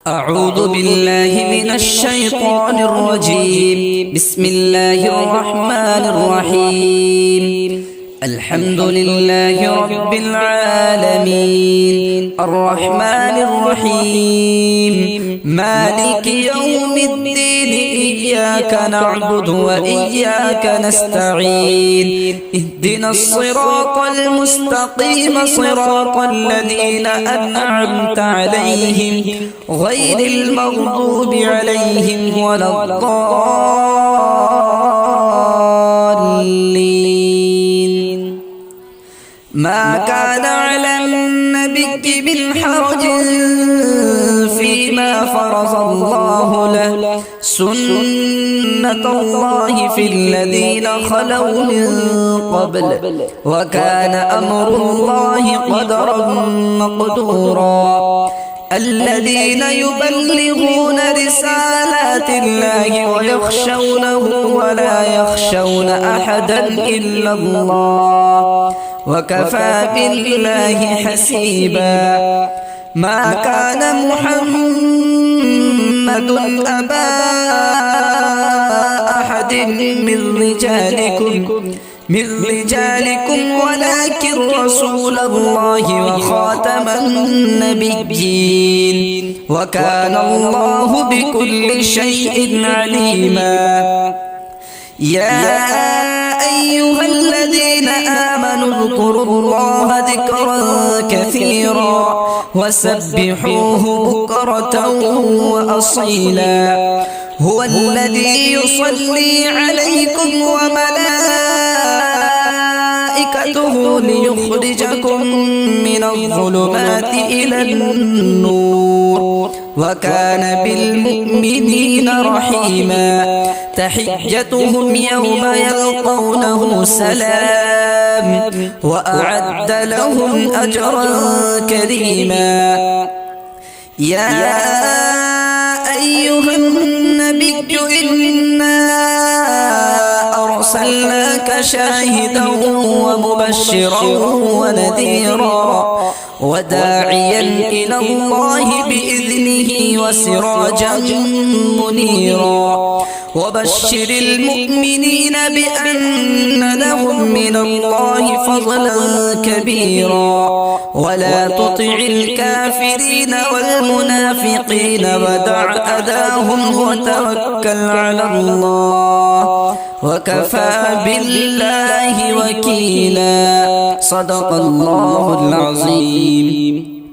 أعوذ بالله من الشيطان الرجيم. بسم الله الرحمن الرحيم. الحمد لله رب العالمين، الرحمن الرحيم، مالك يوم الدين، إياك نعبد وإياك نستعين، اهدنا الصراط المستقيم، صراط الذين أنعمت عليهم غير المغضوب عليهم ولا الضالين. ما كان على النبي من حرج فيما فرض الله له، سنة الله في الذين خلوا من قبل، وكان أمر الله قدرا مقدورا. الذين يبلغون رسالات الله ويخشونه ولا يخشون أحدا إلا الله، وكفى بالله حسيبا. ما كان محمد أبا أحد من رجالكم ولكن رسول الله وخاتم النبيين، وكان الله بكل شيء عليما. يا أيها الذين آمنوا اذكروا الله ذكرا كثيرا وسبحوه بكرة وأصيلا. هو الذي يصلي عليكم وملائكته ليخرجكم من الظلمات إلى النور، وكان بالمؤمنين رحيما. تحيتهم يوم يلقونه سلام، وأعد لهم أجرا كريما. يا أيها النبي إنا أرسلناك شاهدا ومبشرا ونذيرا وداعيا إلى الله بإذنه وسراجا منيرا. وبشر المؤمنين بأن لهم من الله فضلا كبيرا، ولا تطع الكافرين والمنافقين ودع أذاهم وتوكل على الله، وكفى بالله وكيلا. صدق الله العظيم.